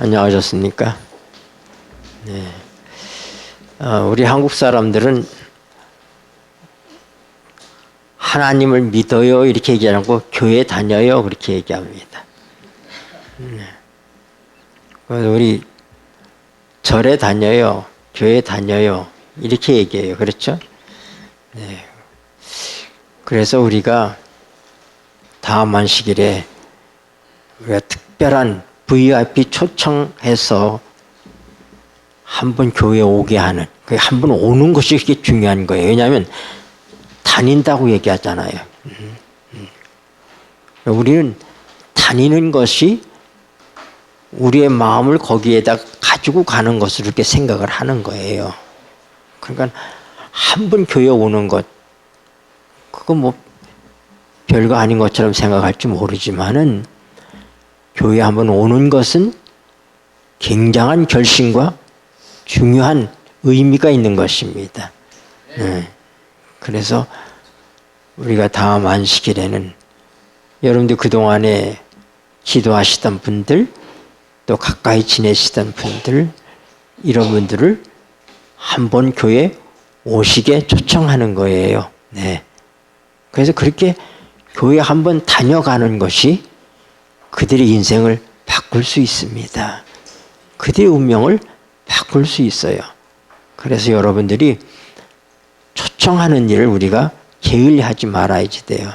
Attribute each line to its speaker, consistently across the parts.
Speaker 1: 안녕하셨습니까? 네. 우리 한국 사람들은 하나님을 믿어요 이렇게 얘기 안 하고 교회 다녀요 그렇게 얘기합니다. 우리 절에 다녀요, 교회 다녀요 이렇게 얘기해요. 그렇죠? 네. 그래서 우리가 다음 안식일에 우리가 특별한 VIP 초청해서 한 번 교회에 오게 하는, 한 번 오는 것이 그렇게 중요한 거예요. 왜냐하면 다닌다고 얘기하잖아요. 우리는 다니는 것이 우리의 마음을 거기에다 가지고 가는 것으로 이렇게 생각을 하는 거예요. 그러니까 한 번 교회 오는 것, 그거 뭐 별거 아닌 것처럼 생각할지 모르지만은 교회 한번 오는 것은 굉장한 결심과 중요한 의미가 있는 것입니다. 네. 그래서 우리가 다음 안식일에는 여러분들 그동안에 기도하시던 분들, 또 가까이 지내시던 분들, 이런 분들을 한번 교회에 오시게 초청하는 거예요. 네. 그래서 그렇게 교회 한번 다녀가는 것이 그들의 인생을 바꿀 수 있습니다. 그들의 운명을 바꿀 수 있어요. 그래서 여러분들이 초청하는 일을 우리가 게을리하지 말아야지 돼요.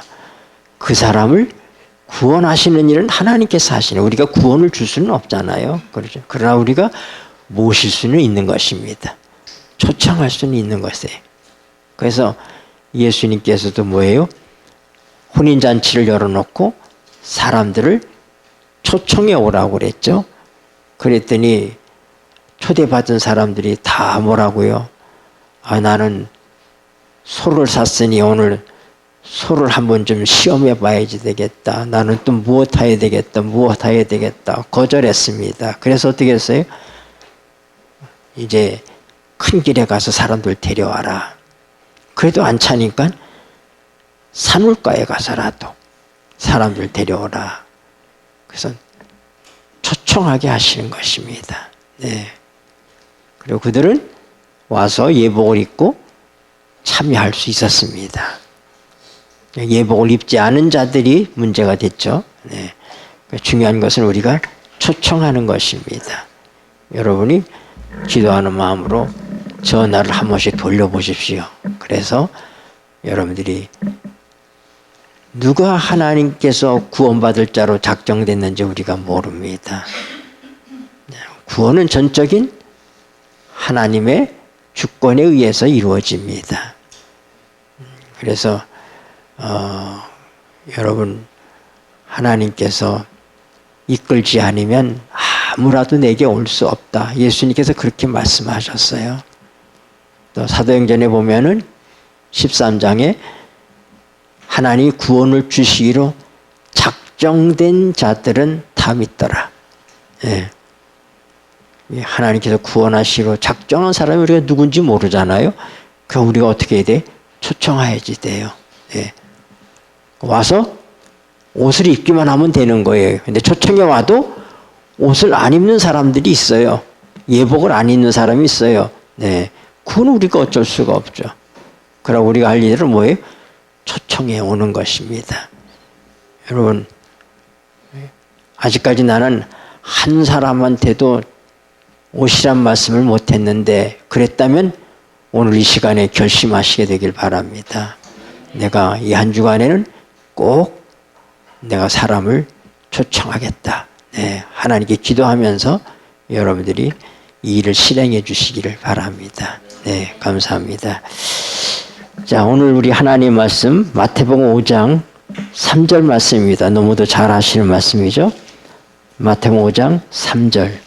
Speaker 1: 그 사람을 구원하시는 일은 하나님께서 하시는, 우리가 구원을 줄 수는 없잖아요. 그렇죠? 그러나 우리가 모실 수는 있는 것입니다. 초청할 수는 있는 것이에요. 그래서 예수님께서도 뭐예요? 혼인잔치를 열어놓고 사람들을 초청해 오라고 그랬죠. 그랬더니 초대받은 사람들이 다 뭐라고요? 나는 소를 샀으니 오늘 소를 한번 좀 시험해 봐야지 되겠다. 나는 또 무엇 해야 되겠다. 무엇 해야 되겠다. 거절했습니다. 그래서 어떻게 했어요? 이제 큰 길에 가서 사람들 데려와라. 그래도 안 차니까 산울가에 가서라도 사람들 데려오라. 그래서 초청하게 하시는 것입니다. 네. 그리고 그들은 와서 예복을 입고 참여할 수 있었습니다. 예복을 입지 않은 자들이 문제가 됐죠. 네. 중요한 것은 우리가 초청하는 것입니다. 여러분이 기도하는 마음으로 전화를 한 번씩 돌려보십시오. 그래서 여러분들이 누가 하나님께서 구원받을 자로 작정됐는지 우리가 모릅니다. 구원은 전적인 하나님의 주권에 의해서 이루어집니다. 그래서 여러분, 하나님께서 이끌지 않으면 아무라도 내게 올 수 없다. 예수님께서 그렇게 말씀하셨어요. 또 사도행전에 보면은 13장에 하나님이 구원을 주시기로 작정된 자들은 다 믿더라. 예. 하나님께서 구원하시기로 작정한 사람이 우리가 누군지 모르잖아요. 그 우리가 어떻게 해야 돼? 초청해야지 돼요. 예. 와서 옷을 입기만 하면 되는 거예요. 근데 초청에 와도 옷을 안 입는 사람들이 있어요. 예복을 안 입는 사람이 있어요. 네. 그건 우리가 어쩔 수가 없죠. 그러나 우리가 할 일은 뭐예요? 초청해 오는 것입니다. 여러분, 아직까지 나는 한 사람한테도 오시란 말씀을 못했는데, 그랬다면 오늘 이 시간에 결심하시게 되길 바랍니다. 내가 이 한 주간에는 꼭 내가 사람을 초청하겠다. 네, 하나님께 기도하면서 여러분들이 이 일을 실행해 주시기를 바랍니다. 네, 감사합니다. 자, 오늘 우리 하나님 말씀 마태복음 5장 3절 말씀입니다. 너무도 잘 아시는 말씀이죠. 마태복음 5장 3절.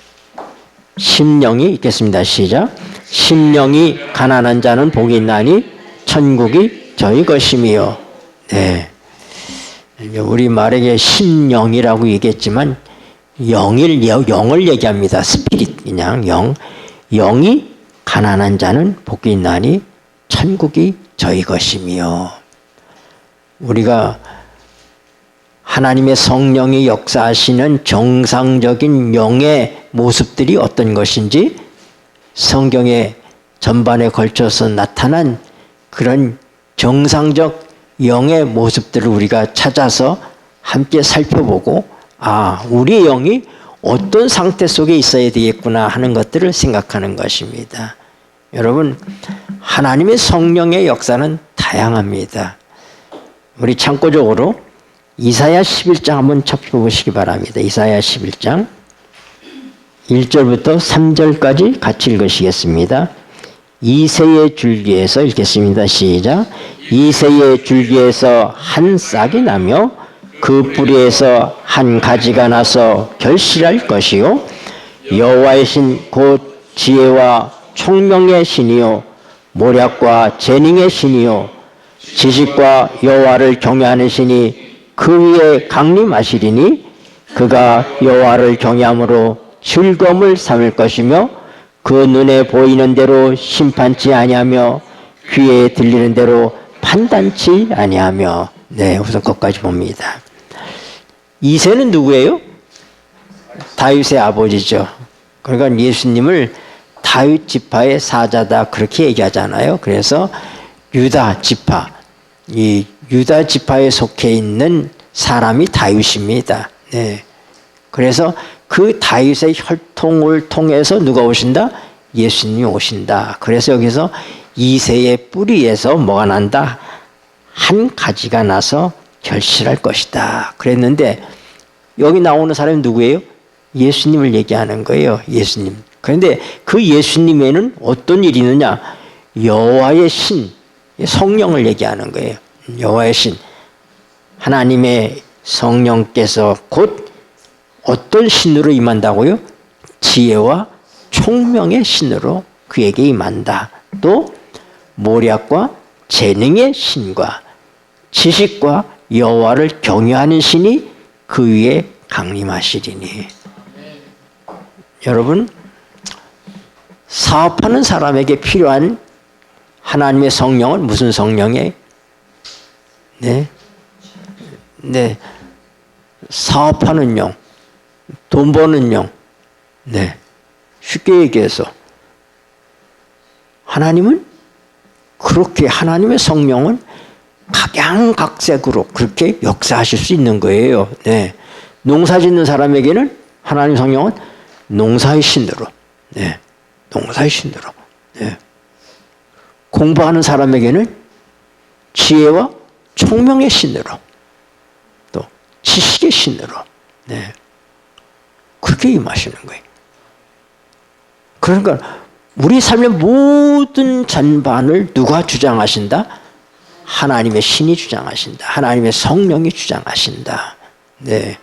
Speaker 1: 심령이 읽겠습니다. 시작. 심령이 가난한 자는 복이 있나니 천국이 저희 것임이요. 네. 우리 말에게 심령이라고 얘기했지만 영을 얘기합니다. 스피릿, 그냥 영. 영이 가난한 자는 복이 있나니 천국이 저희 것이며. 우리가 하나님의 성령이 역사하시는 정상적인 영의 모습들이 어떤 것인지 성경의 전반에 걸쳐서 나타난 그런 정상적 영의 모습들을 우리가 찾아서 함께 살펴보고 우리의 영이 어떤 상태 속에 있어야 되겠구나 하는 것들을 생각하는 것입니다. 여러분, 하나님의 성령의 역사는 다양합니다. 우리 참고적으로 이사야 11장 한번 펴보시기 바랍니다. 이사야 11장 1절부터 3절까지 같이 읽으시겠습니다. 이새의 줄기에서 읽겠습니다. 시작. 이새의 줄기에서 한 싹이 나며 그 뿌리에서 한 가지가 나서 결실할 것이요 여호와의 신 곧 지혜와 총명의 신이요 모략과 재능의 신이요 지식과 여호와를 경외하는 신이 그 위에 강림하시리니 그가 여호와를 경외함으로 즐거움을 삼을 것이며 그 눈에 보이는 대로 심판치 아니하며 귀에 들리는 대로 판단치 아니하며. 네, 우선 거기까지 봅니다. 이새는 누구예요? 다윗의 아버지죠. 그러니까 예수님을 다윗 지파의 사자다 그렇게 얘기하잖아요. 그래서 유다 지파, 이 유다 지파에 속해 있는 사람이 다윗입니다. 네. 그래서 그 다윗의 혈통을 통해서 누가 오신다? 예수님이 오신다. 그래서 여기서 이새의 뿌리에서 뭐가 난다? 한 가지가 나서 결실할 것이다. 그랬는데 여기 나오는 사람이 누구예요? 예수님을 얘기하는 거예요. 예수님. 그런데 그 예수님에는 어떤 일이 있느냐? 여호와의 신, 성령을 얘기하는 거예요. 여호와의 신. 하나님의 성령께서 곧 어떤 신으로 임한다고요? 지혜와 총명의 신으로 그에게 임한다. 또 모략과 재능의 신과 지식과 여호와를 경외하는 신이 그 위에 강림하시리니. 여러분, 사업하는 사람에게 필요한 하나님의 성령은 무슨 성령이에요? 네. 사업하는 영, 돈 버는 영. 네. 쉽게 얘기해서 하나님은 그렇게 하나님의 성령은 각양각색으로 그렇게 역사하실 수 있는 거예요. 네. 농사 짓는 사람에게는 하나님 성령은 농사의 신으로, 네. 농사의 신으로, 네. 공부하는 사람에게는 지혜와 총명의 신으로, 또 지식의 신으로, 네. 그렇게 임하시는 거예요. 그러니까 우리 삶의 모든 전반을 누가 주장하신다? 하나님의 신이 주장하신다. 하나님의 성령이 주장하신다. 네.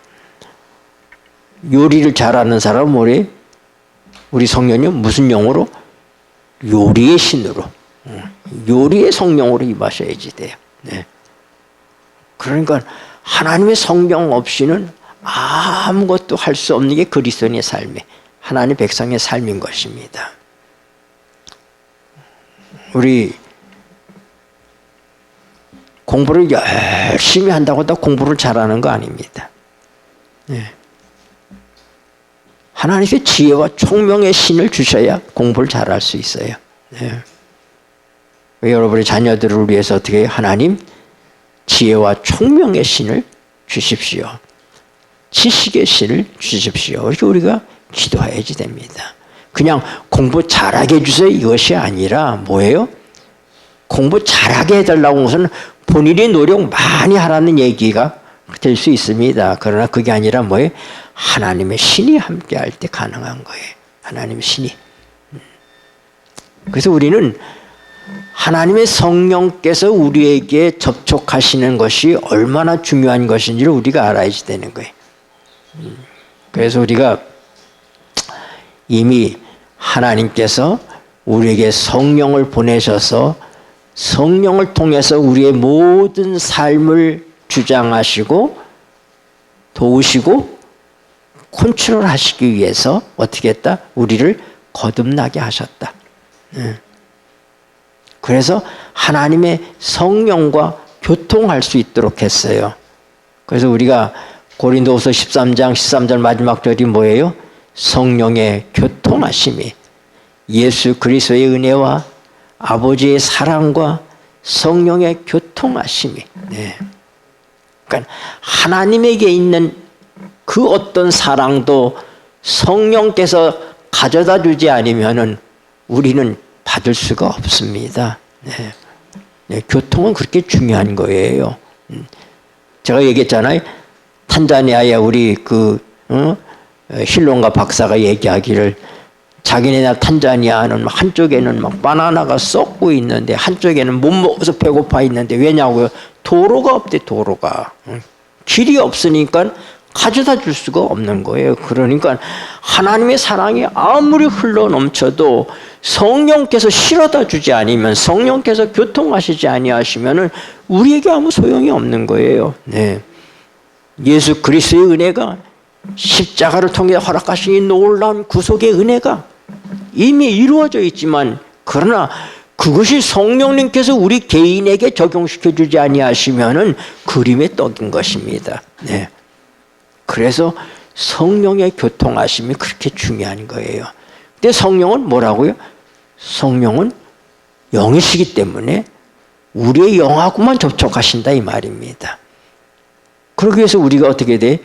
Speaker 1: 요리를 잘하는 사람은 우리 성령이 무슨 영으로? 요리의 신으로, 요리의 성령으로 임하셔야지 돼요. 네. 그러니까 하나님의 성령 없이는 아무것도 할 수 없는 게 그리스도인의 삶이, 하나님 백성의 삶인 것입니다. 우리 공부를 열심히 한다고 다 공부를 잘하는 거 아닙니다. 네. 하나님의 지혜와 총명의 신을 주셔야 공부를 잘할 수 있어요. 네. 여러분의 자녀들을 위해서 어떻게 해요? 하나님 지혜와 총명의 신을 주십시오. 지식의 신을 주십시오. 이렇게 우리가 기도해야지 됩니다. 그냥 공부 잘하게 해주세요 이것이 아니라 뭐예요? 공부 잘하게 해달라고 해서는 본인이 노력 많이 하라는 얘기가 될 수 있습니다. 그러나 그게 아니라 뭐예요? 하나님의 신이 함께할 때 가능한 거예요. 하나님의 신이. 그래서 우리는 하나님의 성령께서 우리에게 접촉하시는 것이 얼마나 중요한 것인지를 우리가 알아야지 되는 거예요. 그래서 우리가 이미 하나님께서 우리에게 성령을 보내셔서 성령을 통해서 우리의 모든 삶을 주장하시고 도우시고 컨트롤하시기 위해서 어떻게 했다? 우리를 거듭나게 하셨다. 그래서 하나님의 성령과 교통할 수 있도록 했어요. 그래서 우리가 고린도후서 13절 마지막 절이 뭐예요? 성령의 교통하심이 예수 그리스도의 은혜와 아버지의 사랑과 성령의 교통하심이 네. 그러니까 하나님에게 있는 그 어떤 사랑도 성령께서 가져다 주지 않으면은 우리는 받을 수가 없습니다. 네. 네, 교통은 그렇게 중요한 거예요. 제가 얘기했잖아요. 탄자니아에 우리 힐론가 박사가 얘기하기를 자기네 탄자니아는 한쪽에는 막 바나나가 썩고 있는데 한쪽에는 못 먹어서 배고파 있는데 왜냐고요? 도로가 없대. 도로가 길이 없으니까 가져다 줄 수가 없는 거예요. 그러니까 하나님의 사랑이 아무리 흘러 넘쳐도 성령께서 실어다 주지 않으면 성령께서 교통하시지 아니하시면은 우리에게 아무 소용이 없는 거예요. 네. 예수 그리스도의 은혜가 십자가를 통해 허락하신 이 놀라운 구속의 은혜가 이미 이루어져 있지만 그러나 그것이 성령님께서 우리 개인에게 적용시켜 주지 아니하시면은 그림의 떡인 것입니다. 네. 그래서 성령의 교통하심이 그렇게 중요한 거예요. 근데 성령은 뭐라고요? 성령은 영이시기 때문에 우리의 영하고만 접촉하신다 이 말입니다. 그러기 위해서 우리가 어떻게 돼?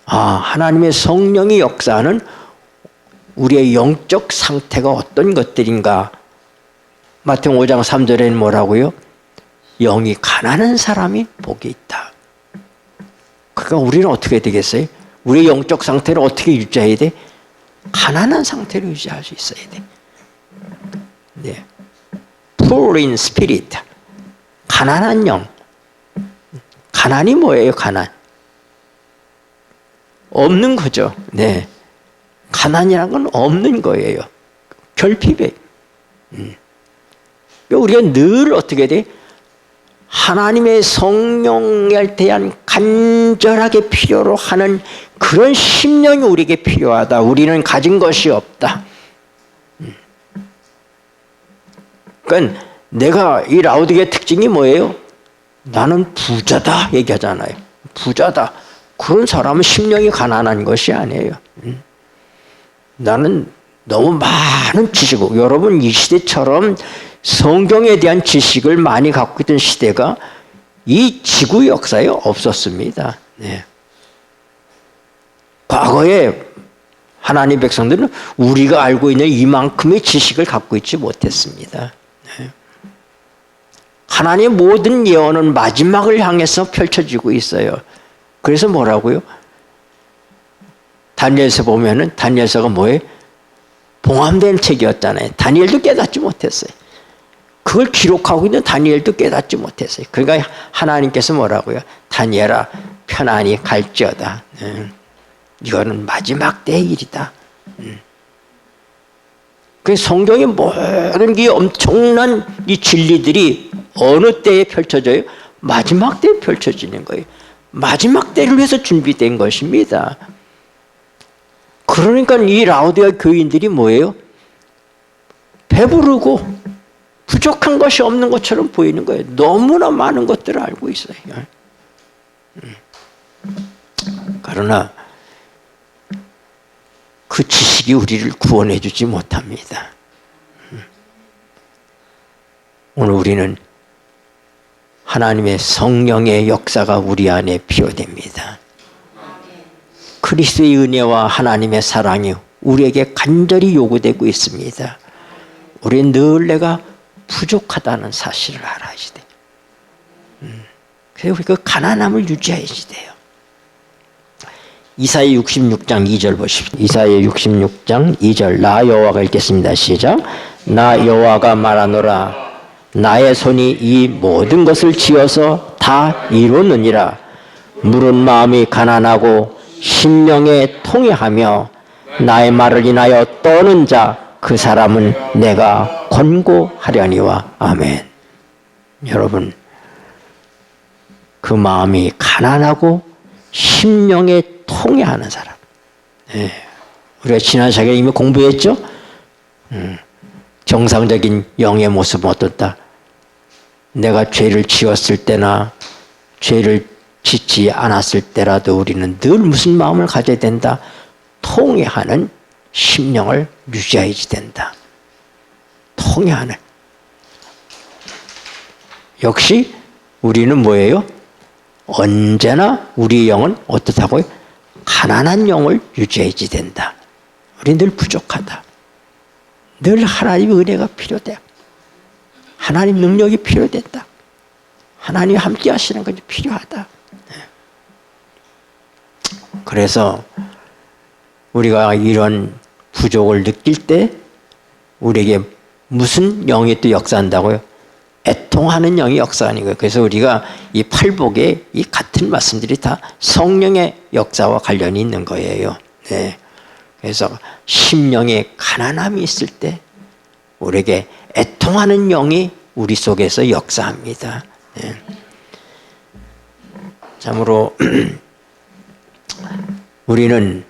Speaker 1: 하나님의 성령이 역사하는 우리의 영적 상태가 어떤 것들인가? 마태복음 5장 3절에는 뭐라고요? 영이 가난한 사람이 복이 있다. 그러니까 우리는 어떻게 되겠어요? 우리의 영적 상태를 어떻게 유지해야 돼? 가난한 상태로 유지할 수 있어야 돼. 네. Poor in spirit. 가난한 영. 가난이 뭐예요? 가난. 없는 거죠. 네. 가난이라는 건 없는 거예요. 결핍에. 우리가 늘 어떻게 돼? 하나님의 성령에 대한 간절하게 필요로 하는 그런 심령이 우리에게 필요하다. 우리는 가진 것이 없다. 그러니까 내가 이 라우디게의 특징이 뭐예요? 나는 부자다 얘기하잖아요. 부자다. 그런 사람은 심령이 가난한 것이 아니에요. 나는 너무 많은 지식을, 여러분 이 시대처럼 성경에 대한 지식을 많이 갖고 있던 시대가 이 지구 역사에 없었습니다. 네. 과거에 하나님 백성들은 우리가 알고 있는 이만큼의 지식을 갖고 있지 못했습니다. 네. 하나님의 모든 예언은 마지막을 향해서 펼쳐지고 있어요. 그래서 뭐라고요? 다니엘서 보면은 다니엘서가 뭐예요? 봉함된 책이었잖아요. 다니엘도 깨닫지 못했어요. 그걸 기록하고 있는 다니엘도 깨닫지 못했어요. 그러니까 하나님께서 뭐라고요? 다니엘아 편안히 갈지어다. 이거는 마지막 때의 일이다. 그 성경의 모든 이 엄청난 이 진리들이 어느 때에 펼쳐져요? 마지막 때에 펼쳐지는 거예요. 마지막 때를 위해서 준비된 것입니다. 그러니까 이 라우디아 교인들이 뭐예요? 배부르고 부족한 것이 없는 것처럼 보이는 거예요. 너무나 많은 것들을 알고 있어요. 그러나 그 지식이 우리를 구원해 주지 못합니다. 오늘 우리는 하나님의 성령의 역사가 우리 안에 필요됩니다. 그리스도의 은혜와 하나님의 사랑이 우리에게 간절히 요구되고 있습니다. 우리는 늘 내가 부족하다는 사실을 알아야지 돼. 그래서 그 가난함을 유지해야지 돼요. 이사야 66장 2절 보십시오. 이사야 66장 2절 나 여호와가 읽겠습니다. 시작. 나 여호와가 말하노라 나의 손이 이 모든 것을 지어서 다 이루느니라. 물은 마음이 가난하고 심령에 통회하며 나의 말을 인하여 떠는 자 그 사람은 내가 권고하려니와. 아멘. 여러분 그 마음이 가난하고 심령에 통회하는 사람. 네. 우리가 지난 시간에 이미 공부했죠? 정상적인 영의 모습은 어떻다? 내가 죄를 지었을 때나 죄를 지치 않았을 때라도 우리는 늘 무슨 마음을 가져야 된다? 통회하는 심령을 유지해야지 된다. 통회하는. 역시 우리는 뭐예요? 언제나 우리 영은 어떻다고요? 가난한 영을 유지해야지 된다. 우리 늘 부족하다. 늘 하나님의 은혜가 필요돼. 하나님 능력이 필요된다. 하나님이 함께 하시는 것이 필요하다. 그래서 우리가 이런 부족을 느낄 때 우리에게 무슨 영이 또 역사한다고요? 애통하는 영이 역사하는 거예요. 그래서 우리가 이 팔복에 이 같은 말씀들이 다 성령의 역사와 관련이 있는 거예요. 네. 그래서 심령에 가난함이 있을 때 우리에게 애통하는 영이 우리 속에서 역사합니다. 네. 참으로 우리는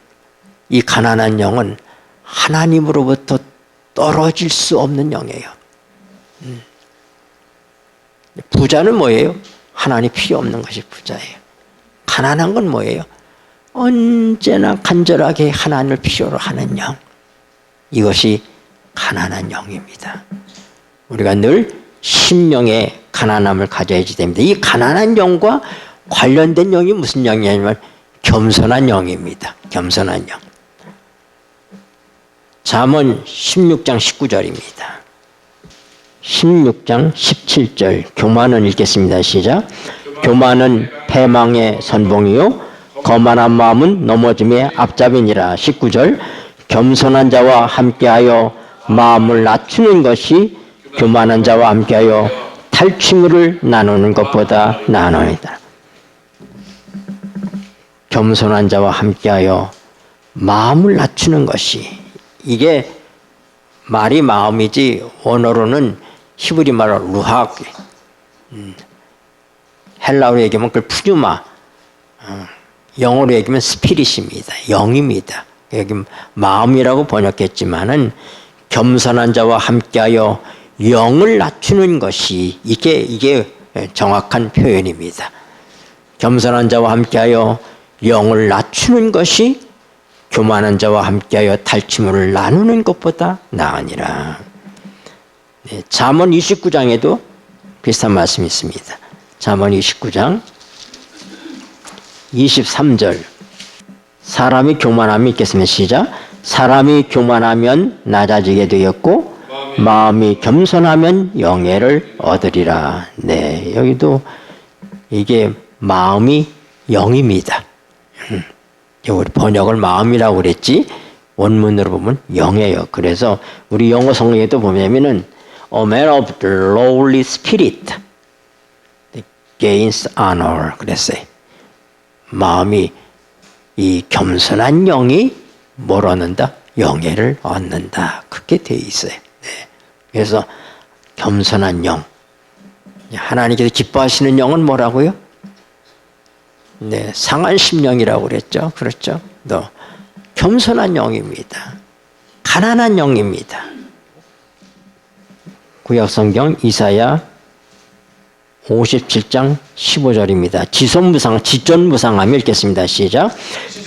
Speaker 1: 이 가난한 영은 하나님으로부터 떨어질 수 없는 영이에요. 부자는 뭐예요? 하나님 필요 없는 것이 부자예요. 가난한 건 뭐예요? 언제나 간절하게 하나님을 필요로 하는 영. 이것이 가난한 영입니다. 우리가 늘 심령의 가난함을 가져야지 됩니다. 이 가난한 영과 관련된 영이 무슨 영이냐면 겸손한 영입니다. 겸손한 영. 잠언 16장 19절입니다. 16장 17절 교만은 읽겠습니다. 시작. 교만은 패망의 선봉이요 거만한 마음은 넘어짐의 앞잡이니라. 19절 겸손한 자와 함께하여 마음을 낮추는 것이 교만한 자와 함께하여 탈취물을 나누는 것보다 나으니이다. 겸손한 자와 함께하여 마음을 낮추는 것이, 이게 말이 마음이지 원어로는 히브리 말로 루학, 헬라어로 얘기하면 그걸 푸뉴마, 영어로 얘기하면 스피릿입니다. 영입니다. 여기 마음이라고 번역했지만은 겸손한 자와 함께하여 영을 낮추는 것이 이게 정확한 표현입니다. 겸손한 자와 함께하여 영을 낮추는 것이 교만한 자와 함께하여 탈취물을 나누는 것보다 나으니라. 네, 잠언 29장에도 비슷한 말씀이 있습니다. 잠언 29장 23절 사람이 교만함이 있겠습니다. 시작. 사람이 교만하면 낮아지게 되었고 마음이 겸손하면 영예를 얻으리라. 네, 여기도 이게 마음이 영입니다. 우리 번역을 마음이라고 그랬지 원문으로 보면 영이에요. 그래서 우리 영어 성경에도 보면은 A man of the lowly spirit gains honor 그랬어요. 마음이 이 겸손한 영이 뭘 얻는다? 영예를 얻는다. 그렇게 돼 있어요. 네. 그래서 겸손한 영, 하나님께서 기뻐하시는 영은 뭐라고요? 네, 상한 심령이라고 그랬죠. 그렇죠? 또 겸손한 영입니다. 가난한 영입니다. 구약성경 이사야 57장 15절입니다. 지존무상하며 읽겠습니다. 시작.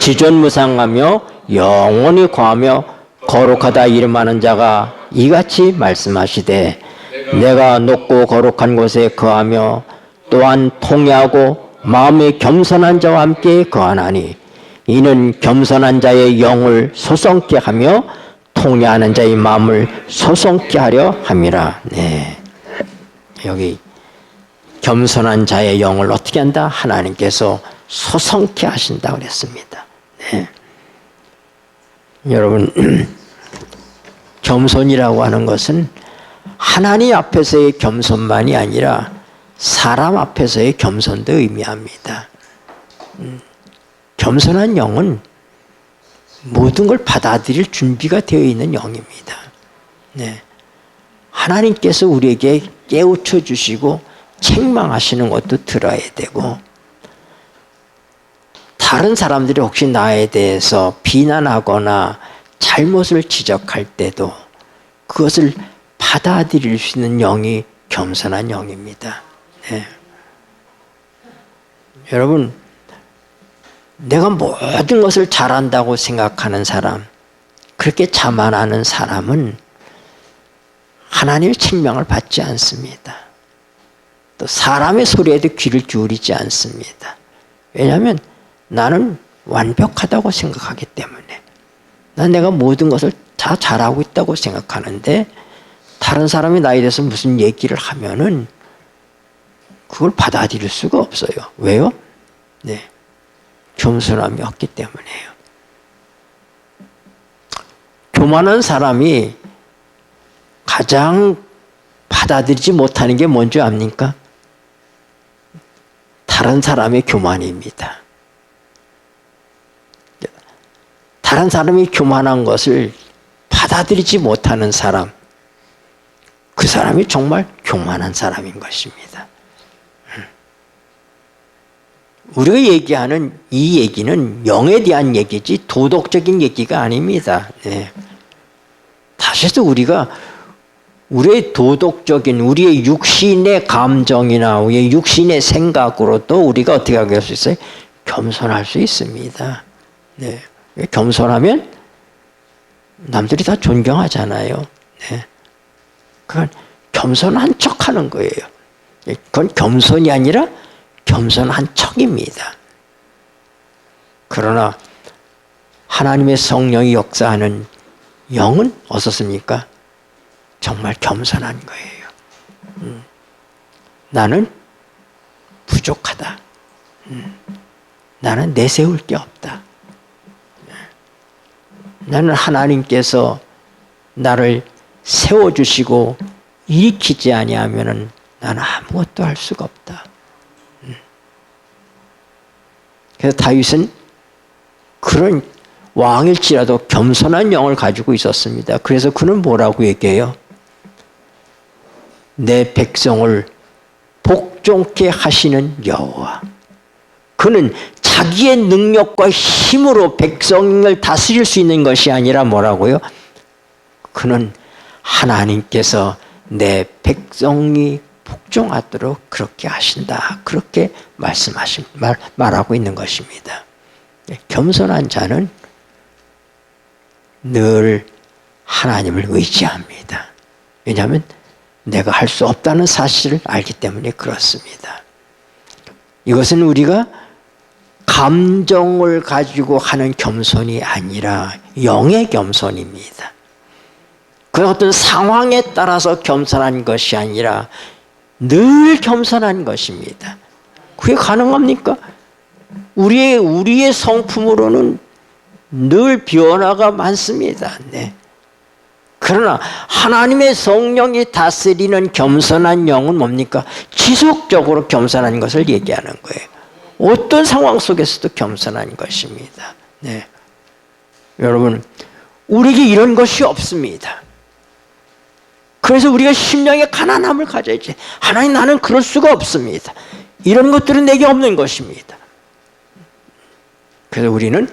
Speaker 1: 지존무상하며 영원히 거하며 거룩하다 이름하는 자가 이같이 말씀하시되 내가 높고 거룩한 곳에 거하며 또한 통회하고 마음에 겸손한 자와 함께 거하나니 이는 겸손한 자의 영을 소성케 하며 통회하는 자의 마음을 소성케 하려 함이라. 네. 여기 겸손한 자의 영을 어떻게 한다? 하나님께서 소성케 하신다고 그랬습니다. 네. 여러분, 겸손이라고 하는 것은 하나님 앞에서의 겸손만이 아니라 사람 앞에서의 겸손도 의미합니다. 겸손한 영은 모든 걸 받아들일 준비가 되어 있는 영입니다. 네. 하나님께서 우리에게 깨우쳐 주시고 책망하시는 것도 들어야 되고, 다른 사람들이 혹시 나에 대해서 비난하거나 잘못을 지적할 때도 그것을 받아들일 수 있는 영이 겸손한 영입니다. 네. 여러분, 내가 모든 것을 잘한다고 생각하는 사람, 그렇게 자만하는 사람은 하나님의 책망을 받지 않습니다. 또 사람의 소리에도 귀를 기울이지 않습니다. 왜냐하면 나는 완벽하다고 생각하기 때문에. 난 내가 모든 것을 다 잘하고 있다고 생각하는데 다른 사람이 나에 대해서 무슨 얘기를 하면은 그걸 받아들일 수가 없어요. 왜요? 네. 겸손함이 없기 때문이에요. 교만한 사람이 가장 받아들이지 못하는 게 뭔지 압니까? 다른 사람의 교만입니다. 다른 사람이 교만한 것을 받아들이지 못하는 사람, 그 사람이 정말 교만한 사람인 것입니다. 우리가 얘기하는 이 얘기는 영에 대한 얘기지 도덕적인 얘기가 아닙니다. 네. 다시 해서 우리가 우리의 도덕적인 우리의 육신의 감정이나 우리의 육신의 생각으로 또 우리가 어떻게 할 수 있어요? 겸손할 수 있습니다. 네. 겸손하면 남들이 다 존경하잖아요. 네. 그건 겸손한 척하는 거예요. 그건 겸손이 아니라 겸손한 척입니다. 그러나 하나님의 성령이 역사하는 영은 어떻습니까? 정말 겸손한 거예요. 나는 부족하다. 나는 내세울 게 없다. 나는 하나님께서 나를 세워주시고 일으키지 아니하면은 나는 아무것도 할 수가 없다. 그래서 다윗은 그런 왕일지라도 겸손한 영을 가지고 있었습니다. 그래서 그는 뭐라고 얘기해요? 내 백성을 복종케 하시는 여호와. 그는 자기의 능력과 힘으로 백성을 다스릴 수 있는 것이 아니라 뭐라고요? 그는 하나님께서 내 백성이 복종하도록 그렇게 하신다. 그렇게 말하고 있는 것입니다. 겸손한 자는 늘 하나님을 의지합니다. 왜냐하면 내가 할 수 없다는 사실을 알기 때문에 그렇습니다. 이것은 우리가 감정을 가지고 하는 겸손이 아니라 영의 겸손입니다. 그 어떤 상황에 따라서 겸손한 것이 아니라 늘 겸손한 것입니다. 그게 가능합니까? 우리의 성품으로는 늘 변화가 많습니다. 네. 그러나 하나님의 성령이 다스리는 겸손한 영은 뭡니까? 지속적으로 겸손한 것을 얘기하는 거예요. 어떤 상황 속에서도 겸손한 것입니다. 네. 여러분, 우리에게 이런 것이 없습니다. 그래서 우리가 심령의 가난함을 가져야지. 하나님, 나는 그럴 수가 없습니다. 이런 것들은 내게 없는 것입니다. 그래서 우리는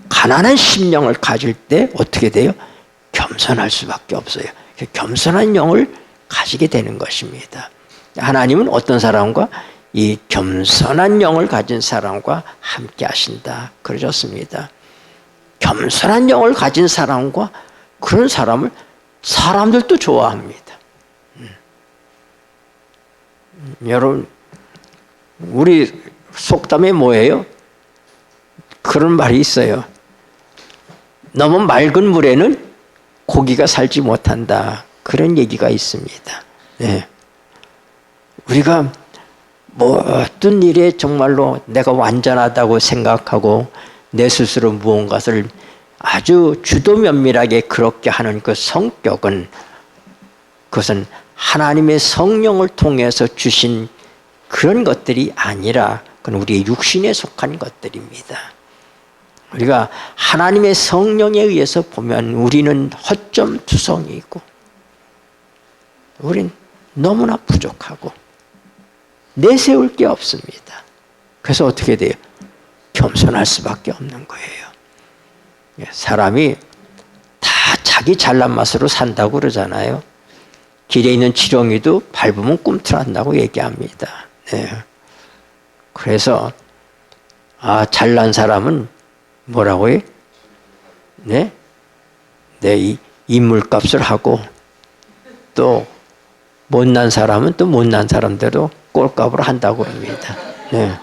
Speaker 1: 가난한 심령을 가질 때 어떻게 돼요? 겸손할 수밖에 없어요. 겸손한 영을 가지게 되는 것입니다. 하나님은 어떤 사람과 이 겸손한 영을 가진 사람과 함께 하신다 그러셨습니다. 겸손한 영을 가진 사람과 그런 사람을 사람들도 좋아합니다. 여러분, 우리 속담에 뭐예요? 그런 말이 있어요. 너무 맑은 물에는 고기가 살지 못한다. 그런 얘기가 있습니다. 네. 우리가 모든 일에 정말로 내가 완전하다고 생각하고 내 스스로 무언가를 아주 주도 면밀하게 그렇게 하는 그 성격은 그것은 하나님의 성령을 통해서 주신 그런 것들이 아니라 그건 우리의 육신에 속한 것들입니다. 우리가 하나님의 성령에 의해서 보면 우리는 허점투성이고 우린 너무나 부족하고 내세울 게 없습니다. 그래서 어떻게 돼요? 겸손할 수밖에 없는 거예요. 사람이 다 자기 잘난 맛으로 산다고 그러잖아요. 길에 있는 지렁이도 밟으면 꿈틀한다고 얘기합니다. 네. 그래서 잘난 사람은 뭐라고 해? 네? 내 인물값을 하고, 또 못난 사람은 또 못난 사람대로 꼴값을 한다고 합니다. 네.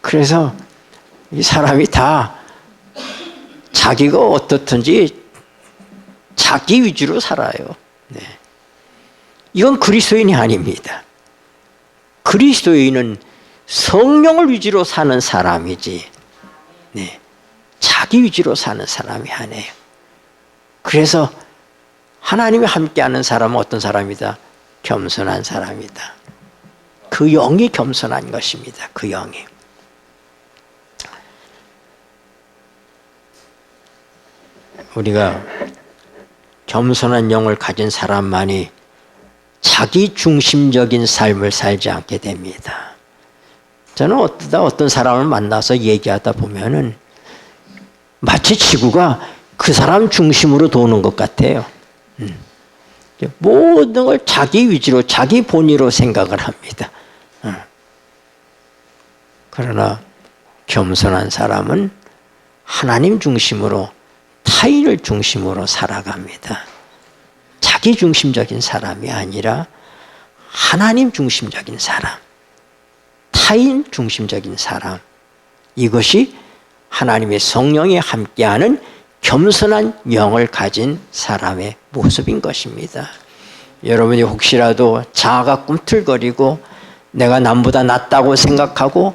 Speaker 1: 그래서 이 사람이 다 자기가 어떻든지 자기 위주로 살아요. 네. 이건 그리스도인이 아닙니다. 그리스도인은 성령을 위주로 사는 사람이지, 네. 자기 위주로 사는 사람이 아니에요. 그래서 하나님이 함께하는 사람은 어떤 사람이다? 겸손한 사람이다. 그 영이 겸손한 것입니다. 그 영이. 우리가 겸손한 영을 가진 사람만이 자기 중심적인 삶을 살지 않게 됩니다. 저는 어떤 사람을 만나서 얘기하다 보면은 마치 지구가 그 사람 중심으로 도는 것 같아요. 모든 걸 자기 위주로, 자기 본의로 생각을 합니다. 그러나 겸손한 사람은 하나님 중심으로, 타인을 중심으로 살아갑니다. 자기 중심적인 사람이 아니라 하나님 중심적인 사람, 타인 중심적인 사람, 이것이 하나님의 성령이 함께하는 겸손한 영을 가진 사람의 모습인 것입니다. 여러분이 혹시라도 자아가 꿈틀거리고 내가 남보다 낫다고 생각하고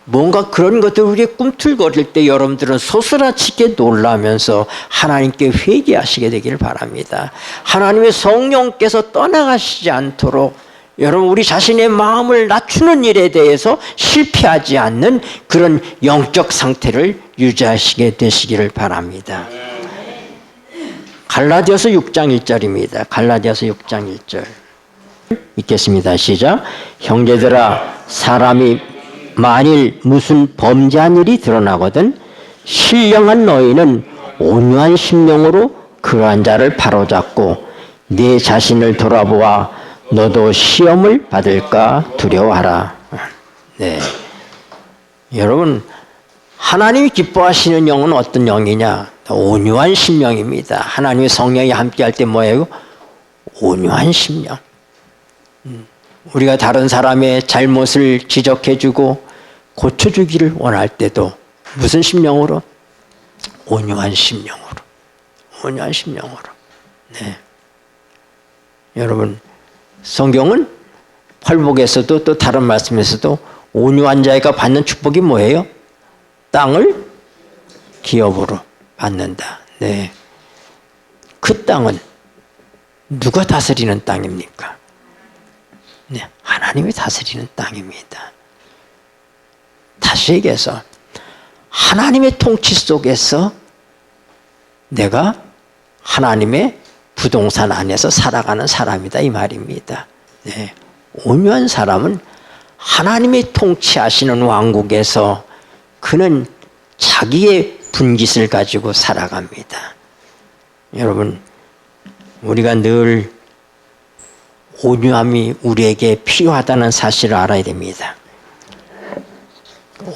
Speaker 1: 뭔가 그런 것들이 꿈틀거릴 때 여러분들은 소스라치게 놀라면서 하나님께 회개하시게 되기를 바랍니다. 하나님의 성령께서 떠나가시지 않도록 여러분 우리 자신의 마음을 낮추는 일에 대해서 실패하지 않는 그런 영적 상태를 유지하시게 되시기를 바랍니다. 갈라디아서 6장 1절입니다. 갈라디아서 6장 1절 읽겠습니다. 시작. 형제들아, 사람이 만일 무슨 범죄한 일이 드러나거든 신령한 너희는 온유한 심령으로 그러한 자를 바로잡고 네 자신을 돌아보아 너도 시험을 받을까 두려워하라. 네, 여러분 하나님이 기뻐하시는 영은 어떤 영이냐? 온유한 심령입니다. 하나님의 성령이 함께할 때 뭐예요? 온유한 심령. 우리가 다른 사람의 잘못을 지적해주고 고쳐주기를 원할 때도 무슨 심령으로? 온유한 심령으로. 온유한 심령으로. 네. 여러분, 성경은 팔복에서도 또 다른 말씀에서도 온유한 자가 받는 축복이 뭐예요? 땅을 기업으로 받는다. 네. 그 땅은 누가 다스리는 땅입니까? 네, 하나님이 다스리는 땅입니다. 다시 얘기해서 하나님의 통치 속에서 내가 하나님의 부동산 안에서 살아가는 사람이다 이 말입니다. 네, 온유한 사람은 하나님의 통치하시는 왕국에서 그는 자기의 분깃을 가지고 살아갑니다. 여러분, 우리가 늘 온유함이 우리에게 필요하다는 사실을 알아야 됩니다.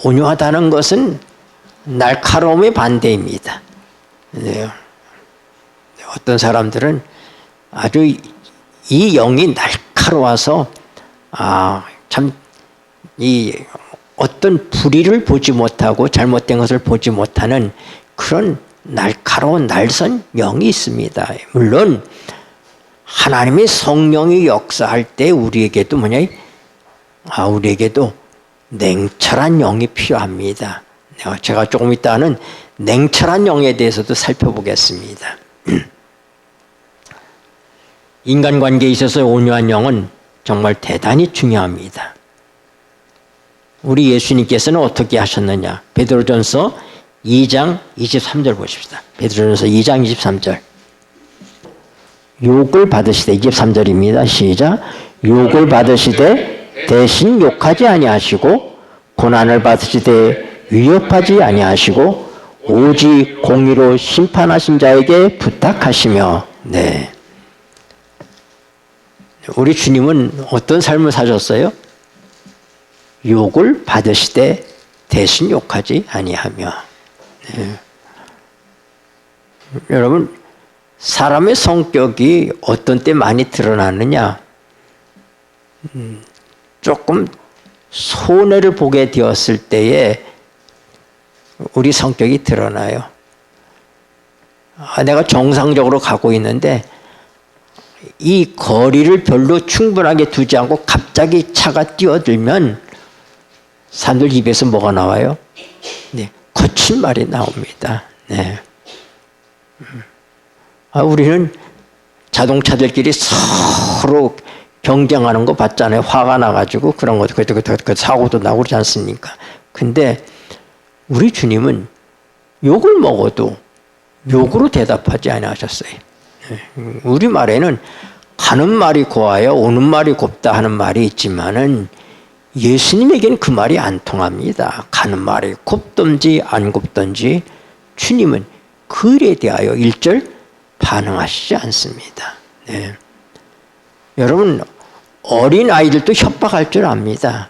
Speaker 1: 온유하다는 것은 날카로움의 반대입니다. 네. 어떤 사람들은 아주 이 영이 날카로워서 참 이 어떤 불의를 보지 못하고 잘못된 것을 보지 못하는 그런 날카로운 날선 영이 있습니다. 물론 하나님의 성령이 역사할 때 우리에게도 우리에게도 냉철한 영이 필요합니다. 제가 조금 이따는 냉철한 영에 대해서도 살펴보겠습니다. 인간관계에 있어서 온유한 영은 정말 대단히 중요합니다. 우리 예수님께서는 어떻게 하셨느냐? 베드로전서 2장 23절 보십시다. 베드로전서 2장 23절. 욕을 받으시되 23절입니다. 시작. 욕을 받으시되 대신 욕하지 아니하시고 고난을 받으시되 위협하지 아니하시고 오직 공의로 심판하신 자에게 부탁하시며. 네. 우리 주님은 어떤 삶을 사셨어요? 욕을 받으시되 대신 욕하지 아니하며. 네. 여러분, 사람의 성격이 어떤 때 많이 드러나느냐? 조금 손해를 보게 되었을 때에 우리 성격이 드러나요. 내가 정상적으로 가고 있는데 이 거리를 별로 충분하게 두지 않고 갑자기 차가 뛰어들면 사람들 입에서 뭐가 나와요? 네, 거친 말이 나옵니다. 네. 우리는 자동차들끼리 서로 경쟁하는 거 봤잖아요. 화가 나가지고 그런 것도 그 사고도 나고 그러지 않습니까? 근데 우리 주님은 욕을 먹어도 욕으로 대답하지 아니하셨어요. 우리 말에는 가는 말이 고와요, 오는 말이 곱다 하는 말이 있지만은 예수님에게는 그 말이 안 통합니다. 가는 말이 곱든지 안 곱든지 주님은 그 일에 대하여 일절 반응하시지 않습니다. 네. 여러분, 어린 아이들도 협박할 줄 압니다.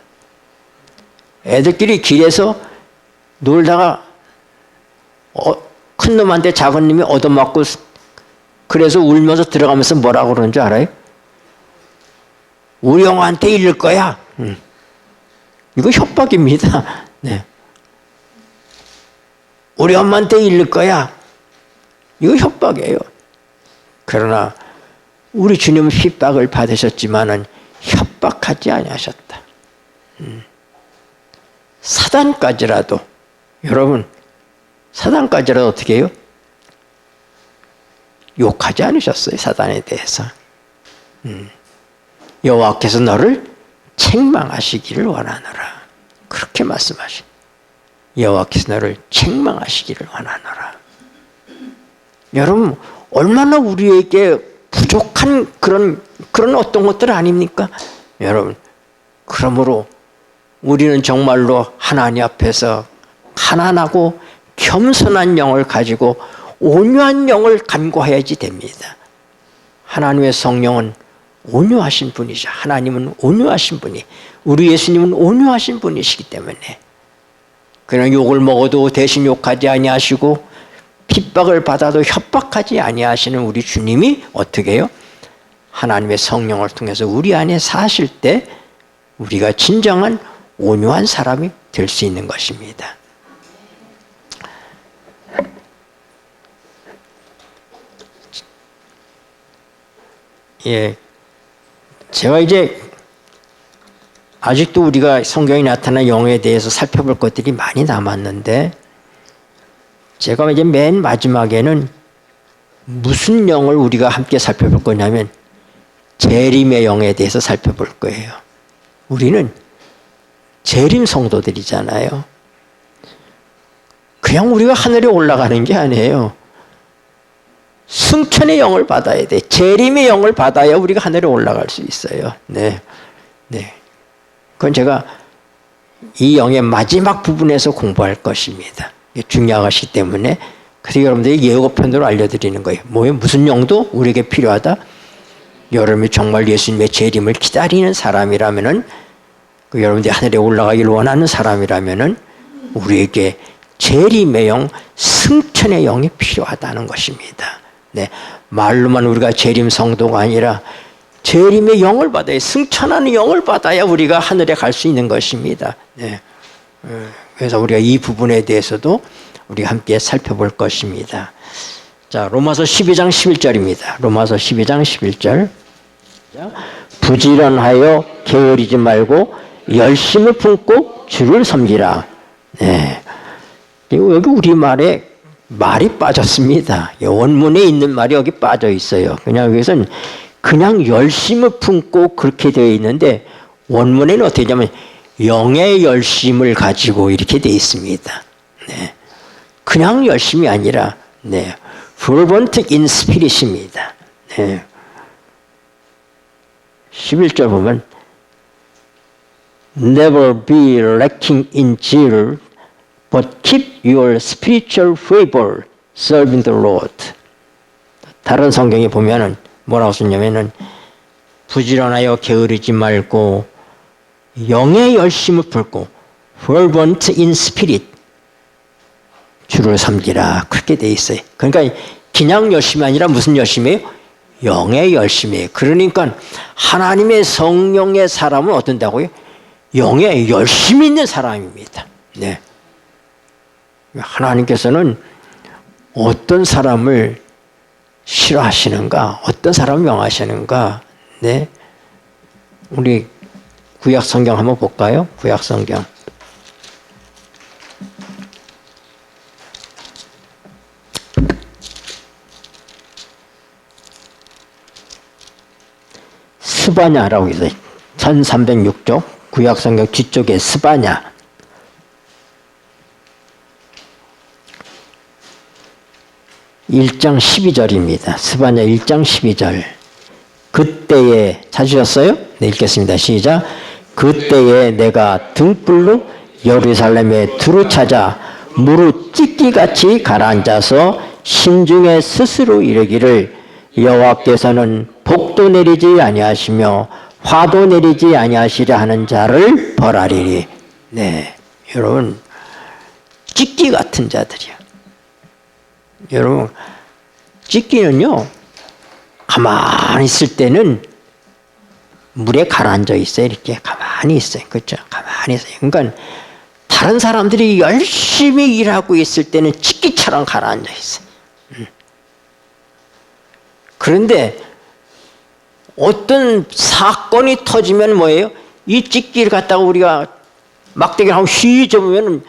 Speaker 1: 애들끼리 길에서 놀다가 큰 놈한테 작은 놈이 얻어맞고 그래서 울면서 들어가면서 뭐라고 그러는 줄 알아요? 우리 형한테 잃을 거야. 이거 협박입니다. 네. 우리 엄마한테 잃을 거야. 이거 협박이에요. 그러나 우리 주님은 핍박을 받으셨지만은 협박하지 아니하셨다. 사단까지라도, 여러분, 사단까지라도 어떻게 해요? 욕하지 않으셨어요, 사단에 대해서. 여호와께서 너를 책망하시기를 원하노라. 그렇게 말씀하시. 여호와께서 너를 책망하시기를 원하노라. 여러분, 얼마나 우리에게 부족한 그런 어떤 것들 아닙니까? 여러분, 그러므로 우리는 정말로 하나님 앞에서 가난하고 겸손한 영을 가지고 온유한 영을 간구해야지 됩니다. 하나님의 성령은 온유하신 분이죠. 하나님은 온유하신 분이, 우리 예수님은 온유하신 분이시기 때문에 그냥 욕을 먹어도 대신 욕하지 아니하시고 핍박을 받아도 협박하지 아니하시는 우리 주님이 어떻게 해요? 하나님의 성령을 통해서 우리 안에 사실 때 우리가 진정한 온유한 사람이 될 수 있는 것입니다. 예, 제가 이제 아직도 우리가 성경에 나타난 영에 대해서 살펴볼 것들이 많이 남았는데, 제가 이제 맨 마지막에는 무슨 영을 우리가 함께 살펴볼 거냐면 재림의 영에 대해서 살펴볼 거예요. 우리는 재림 성도들이잖아요. 그냥 우리가 하늘에 올라가는 게 아니에요. 승천의 영을 받아야 돼. 재림의 영을 받아야 우리가 하늘에 올라갈 수 있어요. 네, 네. 그건 제가 이 영의 마지막 부분에서 공부할 것입니다. 중요한 것이기 때문에. 그래서 여러분들이 예고편으로 알려드리는 거예요. 뭐예요? 무슨 영도 우리에게 필요하다? 여러분이 정말 예수님의 재림을 기다리는 사람이라면은, 여러분들이 하늘에 올라가기를 원하는 사람이라면은 우리에게 재림의 영, 승천의 영이 필요하다는 것입니다. 네, 말로만 우리가 재림 성도가 아니라 재림의 영을 받아야, 승천하는 영을 받아야 우리가 하늘에 갈 수 있는 것입니다. 네. 그래서 우리가 이 부분에 대해서도 우리가 함께 살펴볼 것입니다. 자, 로마서 12장 11절입니다. 로마서 12장 11절. 부지런하여 게으르지 말고 열심을 품고 주를 섬기라. 네. 그리고 여기 우리말에 말이 빠졌습니다. 원문에 있는 말이 여기 빠져 있어요. 그냥 여기서는 그냥 열심을 품고 그렇게 되어 있는데, 원문에는 어떻게 되냐면 영의 열심을 가지고 이렇게 되어 있습니다. 네. 그냥 열심이 아니라, 네, fervent in spirit입니다. 네. 11절 보면 Never be lacking in zeal, but keep your spiritual fervor serving the Lord. 다른 성경에 보면은 뭐라고 썼냐면은 부지런하여 게으르지 말고 영의 열심을 품고 fervent in spirit 주를 섬기라 그렇게 돼 있어요. 그러니까 그냥 열심이 아니라 무슨 열심이에요? 영의 열심이에요. 그러니까 하나님의 성령의 사람은 어떤다고요? 영의 열심이 있는 사람입니다. 네. 하나님께서는 어떤 사람을 싫어하시는가, 어떤 사람을 명하시는가. 네. 우리 구약 성경 한번 볼까요? 구약 성경. 스바냐라고 있어요. 1306쪽 구약 성경 뒤쪽에 스바냐. (1장 12절입니다) 스바냐 1장 12절. 그때에 찾으셨어요? 네, 읽겠습니다. 시작. 그때에 내가 등불로 예루살렘에 두루 찾아 무릇 찢기같이 가라앉아서 심중에 스스로 이르기를 여호와께서는 복도 내리지 아니하시며 화도 내리지 아니하시려 하는 자를 벌하리니. 네, 여러분 찢기 같은 자들이야. 여러분 찢기는요 가만히 있을 때는 물에 가라앉아 있어요. 이렇게 가만히 있어요. 그렇죠? 가만히 있어요. 그러니까 다른 사람들이 열심히 일하고 있을 때는 찢기처럼 가라앉아 있어요. 그런데 어떤 사건이 터지면 뭐예요? 이 찢기를 갖다가 우리가 막대기를 한번 휘 접으면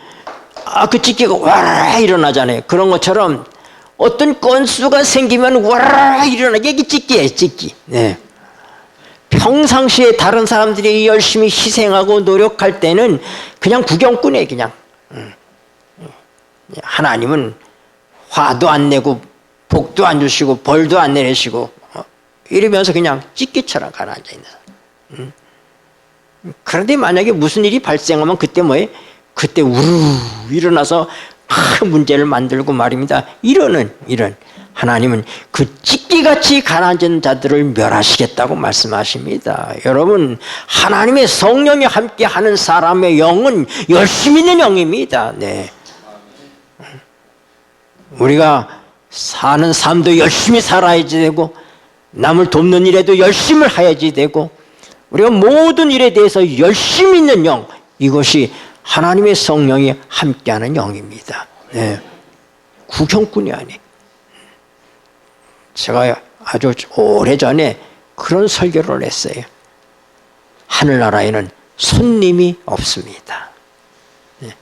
Speaker 1: 그 찢기가 와라 일어나잖아요. 그런 것처럼 어떤 건수가 생기면 와라 일어나게 이게 찢기예요. 찢기. 네. 평상시에 다른 사람들이 열심히 희생하고 노력할 때는 그냥 구경꾼이에요. 그냥. 하나님은 화도 안 내고 복도 안 주시고 벌도 안 내리시고 이러면서 그냥 찢기처럼 가라앉아 있는. 그런데 만약에 무슨 일이 발생하면 그때 뭐예요? 그때 우르르 일어나서 문제를 만들고 말입니다. 이런 하나님은 그 찢기같이 가라앉은 자들을 멸하시겠다고 말씀하십니다. 여러분 하나님의 성령이 함께하는 사람의 영은 열심히 있는 영입니다. 네. 우리가 사는 삶도 열심히 살아야지 되고 남을 돕는 일에도 열심을 해야지 되고 우리가 모든 일에 대해서 열심히 있는 영, 이것이 하나님의 성령이 함께하는 영입니다. 네. 구경꾼이 아니에요. 제가 아주 오래전에 그런 설교를 했어요. 하늘나라에는 손님이 없습니다. 네.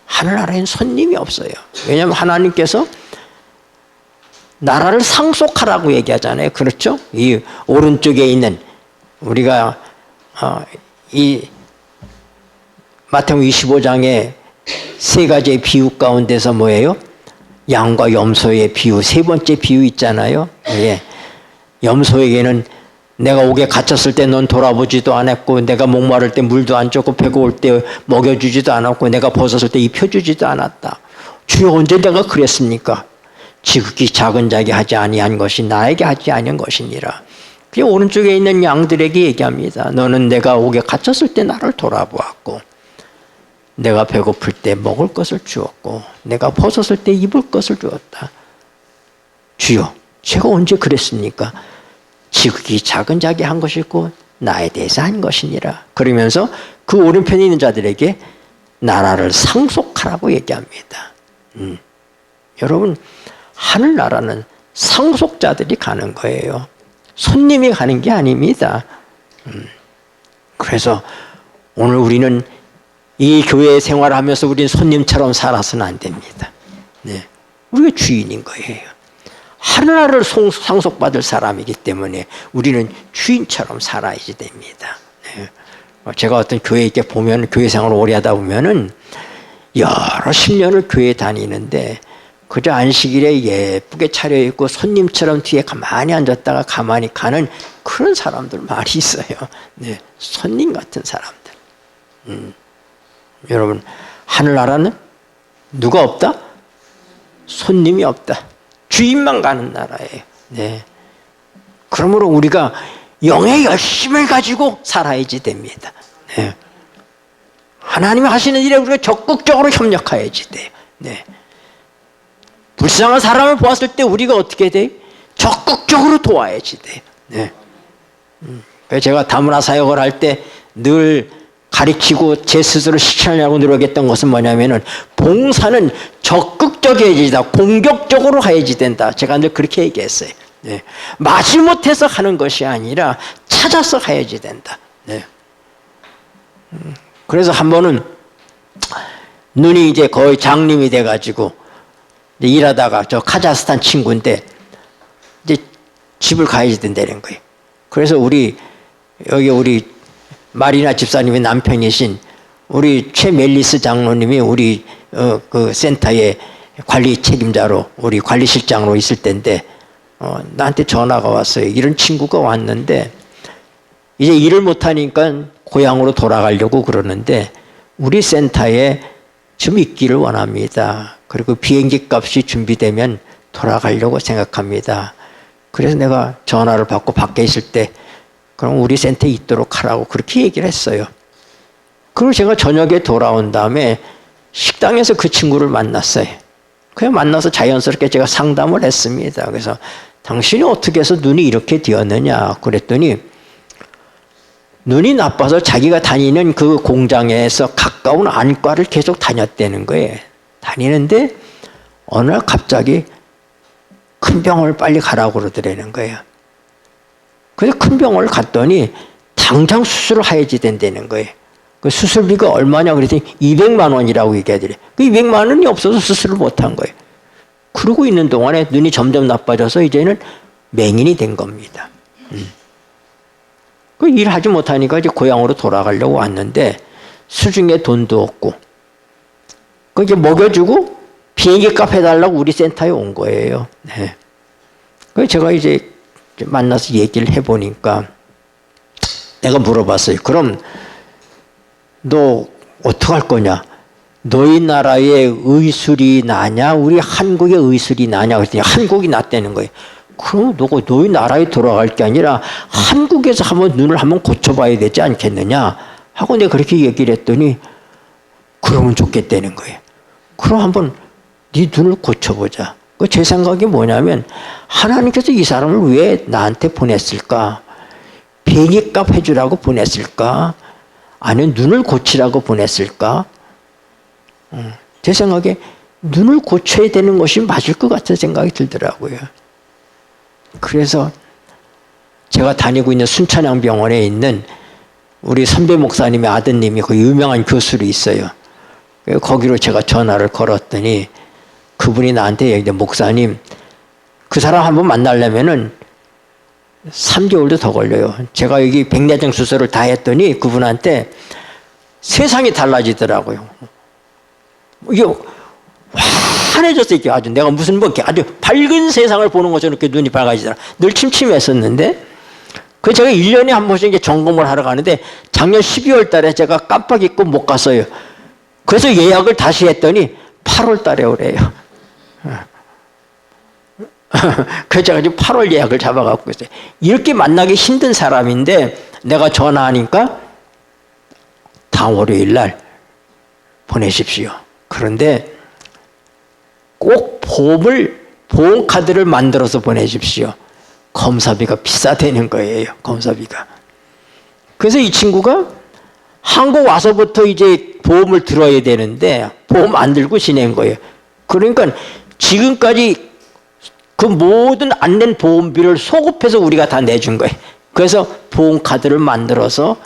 Speaker 1: 하늘나라에는 손님이 없어요. 왜냐하면 하나님께서 나라를 상속하라고 얘기하잖아요. 그렇죠? 이 오른쪽에 있는 우리가 이 마태복음 25장에 세 가지의 비유 가운데서 뭐예요? 양과 염소의 비유, 세 번째 비유 있잖아요. 예. 염소에게는 내가 옥에 갇혔을 때 넌 돌아보지도 않았고 내가 목마를 때 물도 안 줬고 배가 올 때 먹여주지도 않았고 내가 벗었을 때 입혀주지도 않았다. 주여 언제 내가 그랬습니까? 지극히 작은 자에게 하지 아니한 것이 나에게 하지 아니한 것이니라. 그냥 오른쪽에 있는 양들에게 얘기합니다. 너는 내가 옥에 갇혔을 때 나를 돌아보았고 내가 배고플 때 먹을 것을 주었고 내가 벗었을 때 입을 것을 주었다. 주여 제가 언제 그랬습니까? 지극히 작은 자에게 한 것이고 나에 대해서 한 것이니라. 그러면서 그 오른편에 있는 자들에게 나라를 상속하라고 얘기합니다. 여러분 하늘나라는 상속자들이 가는 거예요. 손님이 가는 게 아닙니다. 그래서 오늘 우리는 이 교회 생활하면서 우리는 손님처럼 살아서는 안 됩니다. 네. 우리가 주인인 거예요. 하늘나라를 상속받을 사람이기 때문에 우리는 주인처럼 살아야지 됩니다. 네. 제가 어떤 교회에 이렇게 보면 교회 생활을 오래 하다 보면은 여러 10년을 교회 다니는데 그저 안식일에 예쁘게 차려입고 손님처럼 뒤에 가만히 앉았다가 가만히 가는 그런 사람들 많이 있어요. 네, 손님 같은 사람들. 여러분 하늘나라는 누가 없다? 손님이 없다. 주인만 가는 나라예요. 네. 그러므로 우리가 영의 열심을 가지고 살아야지 됩니다. 네. 하나님이 하시는 일에 우리가 적극적으로 협력해야지 돼요. 네. 불쌍한 사람을 보았을 때 우리가 어떻게 돼? 적극적으로 도와야지 돼요. 네. 그래서 제가 다문화 사역을 할 때 늘 가르치고 제 스스로 실천하려고 노력했던 것은 뭐냐면은 봉사는 적극적이어야지다. 공격적으로 해야지 된다. 제가 늘 그렇게 얘기했어요. 네. 마지못해서 하는 것이 아니라 찾아서 해야지 된다. 네. 그래서 한 번은 눈이 이제 거의 장님이 돼가지고 일하다가 저 카자흐스탄 친구인데 이제 집을 가야지 된다는 거예요. 그래서 우리 마리나 집사님의 남편이신 우리 최멜리스 장로님이 우리 그 센터의 관리 책임자로 우리 관리실장으로 있을 때인데 나한테 전화가 왔어요. 이런 친구가 왔는데 이제 일을 못하니까 고향으로 돌아가려고 그러는데 우리 센터에 좀 있기를 원합니다. 그리고 비행기 값이 준비되면 돌아가려고 생각합니다. 그래서 내가 전화를 받고 밖에 있을 때 그럼 우리 센터에 있도록 하라고 그렇게 얘기를 했어요. 그리고 제가 저녁에 돌아온 다음에 식당에서 그 친구를 만났어요. 그냥 만나서 자연스럽게 제가 상담을 했습니다. 그래서 당신이 어떻게 해서 눈이 이렇게 되었느냐 그랬더니 눈이 나빠서 자기가 다니는 그 공장에서 가까운 안과를 계속 다녔다는 거예요. 다니는데 어느 날 갑자기 큰 병원을 빨리 가라고 그러더라는 거예요. 그래서 큰 병원을 갔더니 당장 수술을 해야지 된다는 거예요. 그 수술비가 얼마냐 그랬더니 200만 원이라고 얘기하더래. 그 200만 원이 없어서 수술을 못한 거예요. 그러고 있는 동안에 눈이 점점 나빠져서 이제는 맹인이 된 겁니다. 그 일하지 못하니까 이제 고향으로 돌아가려고 왔는데 수중에 돈도 없고 그 이제 먹여주고 비행기 값 해달라고 우리 센터에 온 거예요. 네. 그래서 제가 이제 만나서 얘기를 해보니까 내가 물어봤어요. 그럼 너 어떡할 거냐? 너희 나라의 의술이 나냐? 우리 한국의 의술이 나냐? 그랬더니 한국이 낫다는 거예요. 그럼 너희 나라에 돌아갈 게 아니라 한국에서 한번 눈을 한번 고쳐봐야 되지 않겠느냐? 하고 내가 그렇게 얘기를 했더니 그러면 좋겠다는 거예요. 그럼 한번 네 눈을 고쳐보자. 제 생각이 뭐냐면 하나님께서 이 사람을 왜 나한테 보냈을까? 비행기 값 해주라고 보냈을까? 아니면 눈을 고치라고 보냈을까? 제 생각에 눈을 고쳐야 되는 것이 맞을 것 같은 생각이 들더라고요. 그래서 제가 다니고 있는 순천향병원에 있는 우리 선배 목사님의 아드님이 그 유명한 교수로 있어요. 거기로 제가 전화를 걸었더니 그분이 나한테 얘기해, 목사님, 그 사람 한번 만나려면은 3개월도 더 걸려요. 제가 여기 백내장 수술을 다 했더니 그분한테 세상이 달라지더라고요. 이게 환해졌어요. 이게 아주 내가 무슨 아주 밝은 세상을 보는 것처럼 이렇게 눈이 밝아지더라. 늘 침침했었는데, 그 제가 1년에 한 번씩 이제 점검을 하러 가는데 작년 12월 달에 제가 깜빡 잊고 못 갔어요. 그래서 예약을 다시 했더니 8월 달에 오래요. 그래서 제가 지금 8월 예약을 잡아갖고 있어요. 이렇게 만나기 힘든 사람인데 내가 전화하니까 다음 월요일 날 보내십시오. 그런데 꼭 보험카드를 만들어서 보내십시오. 검사비가 비싸다는 거예요. 검사비가. 그래서 이 친구가 한국 와서부터 이제 보험을 들어야 되는데 보험 안 들고 지낸 거예요. 그러니까 지금까지 그 모든 안 낸 보험비를 소급해서 우리가 다 내준 거예요. 그래서 보험카드를 만들어서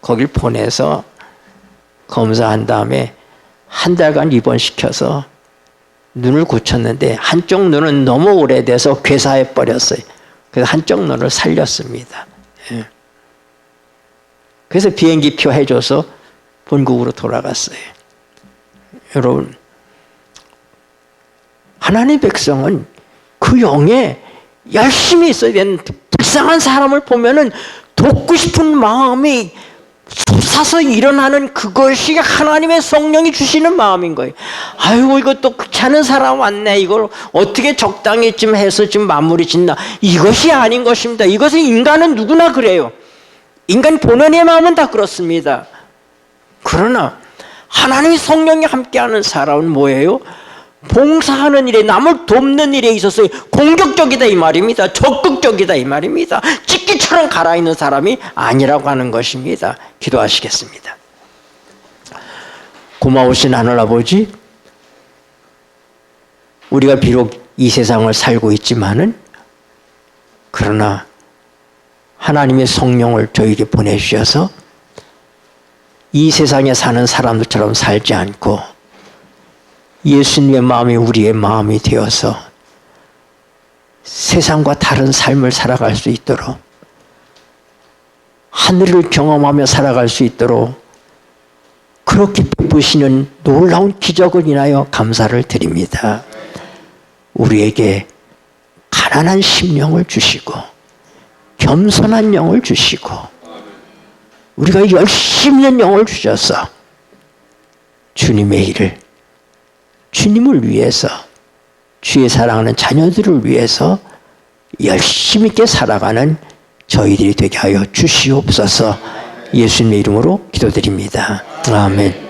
Speaker 1: 거길 보내서 검사한 다음에 한 달간 입원시켜서 눈을 고쳤는데 한쪽 눈은 너무 오래돼서 괴사해 버렸어요. 그래서 한쪽 눈을 살렸습니다. 그래서 비행기표 해줘서 본국으로 돌아갔어요. 여러분, 하나님의 백성은 그 영에 열심히 있어야 되는, 불쌍한 사람을 보면은 돕고 싶은 마음이 솟아서 일어나는 그것이 하나님의 성령이 주시는 마음인 거예요. 아이고, 이것도 귀찮은 사람 왔네. 이걸 어떻게 적당히 좀 해서 좀 마무리 짓나. 이것이 아닌 것입니다. 이것은 인간은 누구나 그래요. 인간 본연의 마음은 다 그렇습니다. 그러나 하나님의 성령이 함께하는 사람은 뭐예요? 봉사하는 일에, 남을 돕는 일에 있어서 공격적이다 이 말입니다. 적극적이다 이 말입니다. 찌끼처럼 갈아있는 사람이 아니라고 하는 것입니다. 기도하시겠습니다. 고마우신 하늘아버지, 우리가 비록 이 세상을 살고 있지만은 그러나 하나님의 성령을 저에게 보내주셔서 이 세상에 사는 사람들처럼 살지 않고 예수님의 마음이 우리의 마음이 되어서 세상과 다른 삶을 살아갈 수 있도록, 하늘을 경험하며 살아갈 수 있도록 그렇게 베푸시는 놀라운 기적을 인하여 감사를 드립니다. 우리에게 가난한 심령을 주시고 겸손한 영을 주시고 우리가 열심히 있는 영을 주셔서 주님의 일을, 주님을 위해서, 주의 사랑하는 자녀들을 위해서 열심히 있게 살아가는 저희들이 되게 하여 주시옵소서. 예수님의 이름으로 기도드립니다. 아멘.